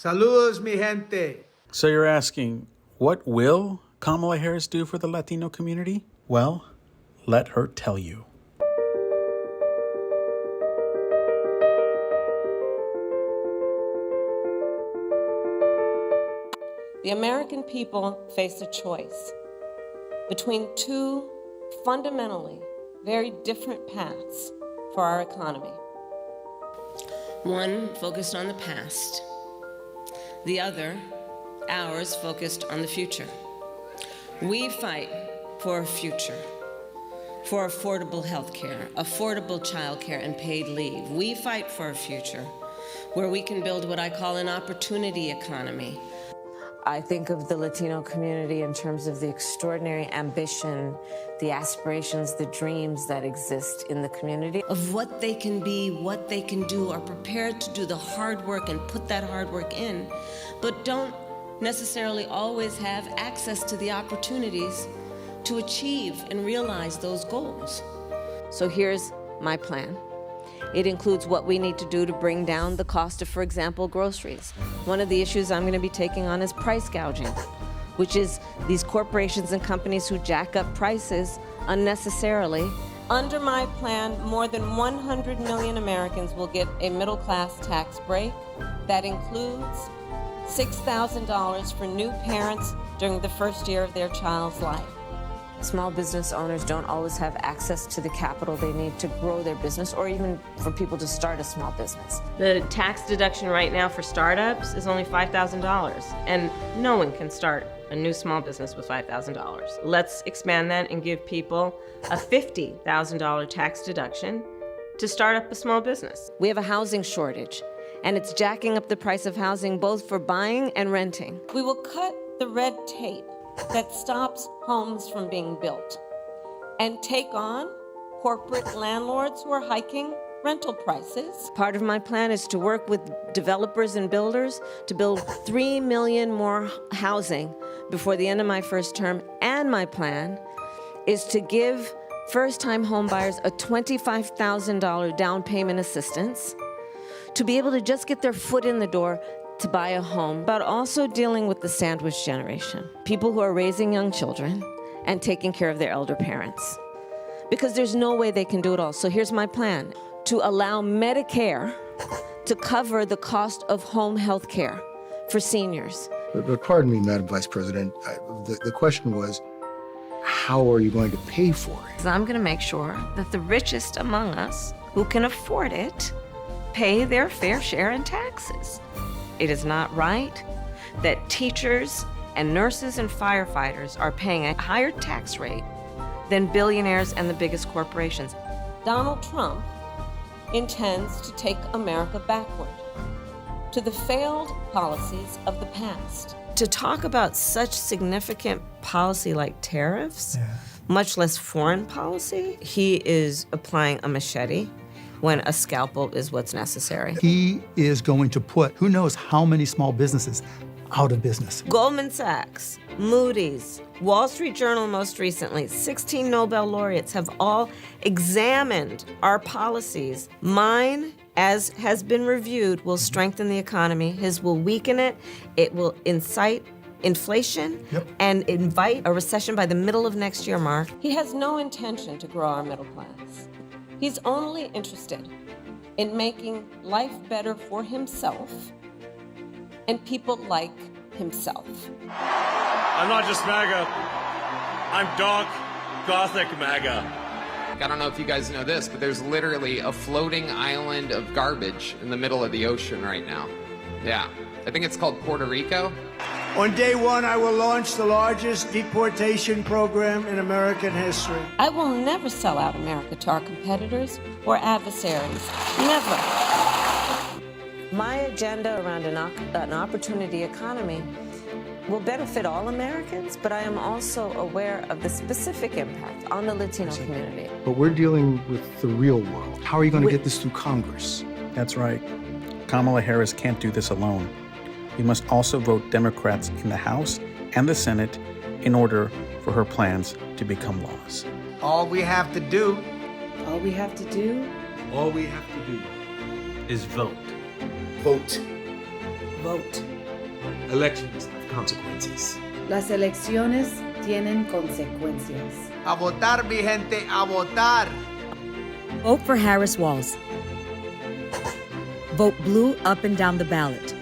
Saludos, mi gente. So you're asking, what will Kamala Harris do for the Latino community? Well, let her tell you. The American people face a choice between two fundamentally very different paths for our economy. One focused on the past, the other, ours, focused on the future. We fight for a future, for affordable health care, affordable childcare, and paid leave. We fight for a future where we can build what I call an opportunity economy. I think of the Latino community in terms of the extraordinary ambition, the aspirations, the dreams that exist in the community. Of what they can be, what they can do, are prepared to do the hard work and put that hard work in, but don't necessarily always have access to the opportunities to achieve and realize those goals. So here's my plan. It includes what we need to do to bring down the cost of, for example, groceries. One of the issues I'm going to be taking on is price gouging, which is these corporations and companies who jack up prices unnecessarily. Under my plan, more than 100 million Americans will get a middle-class tax break. That includes $6,000 for new parents during the first year of their child's life. Small business owners don't always have access to the capital they need to grow their business, or even for people to start a small business. The tax deduction right now for startups is only $5,000, and no one can start a new small business with $5,000. Let's expand that and give people a $50,000 tax deduction to start up a small business. We have a housing shortage, and it's jacking up the price of housing both for buying and renting. We will cut the red tape that stops homes from being built and take on corporate landlords who are hiking rental prices. Part of my plan is to work with developers and builders to build 3 million more housing before the end of my first term, and my plan is to give first-time homebuyers a $25,000 down payment assistance to be able to just get their foot in the door to buy a home, but also dealing with the sandwich generation, people who are raising young children and taking care of their elder parents. Because there's no way they can do it all. So here's my plan: to allow Medicare to cover the cost of home health care for seniors. But pardon me, Madam Vice President, the question was, how are you going to pay for it? So I'm going to make sure that the richest among us who can afford it pay their fair share in taxes. It is not right that teachers and nurses and firefighters are paying a higher tax rate than billionaires and the biggest corporations. Donald Trump intends to take America backward to the failed policies of the past. To talk about such significant policy like tariffs, much less foreign policy, he is applying a machete when a scalpel is what's necessary. He is going to put who knows how many small businesses out of business. Goldman Sachs, Moody's, Wall Street Journal most recently, 16 Nobel laureates have all examined our policies. Mine, as has been reviewed, will strengthen the economy. His will weaken it. It will incite inflation and invite a recession by the middle of next year, Mark. He has no intention to grow our middle class. He's only interested in making life better for himself and people like himself. I'm not just MAGA, I'm dark, gothic MAGA. I don't know if you guys know this, but there's literally a floating island of garbage in the middle of the ocean right now. Yeah, I think it's called Puerto Rico. On day one, I will launch the largest deportation program in American history. I will never sell out America to our competitors or adversaries. Never. My agenda around an opportunity economy will benefit all Americans, but I am also aware of the specific impact on the Latino community. But we're dealing with the real world. How are you going to get this through Congress? That's right. Kamala Harris can't do this alone. We must also vote Democrats in the House and the Senate in order for her plans to become laws. All we have to do All we have to do is vote. Vote. Vote. Elections have consequences. Las elecciones tienen consecuencias. A votar, mi gente, a votar. Vote for Harris Walls. Vote blue up and down the ballot.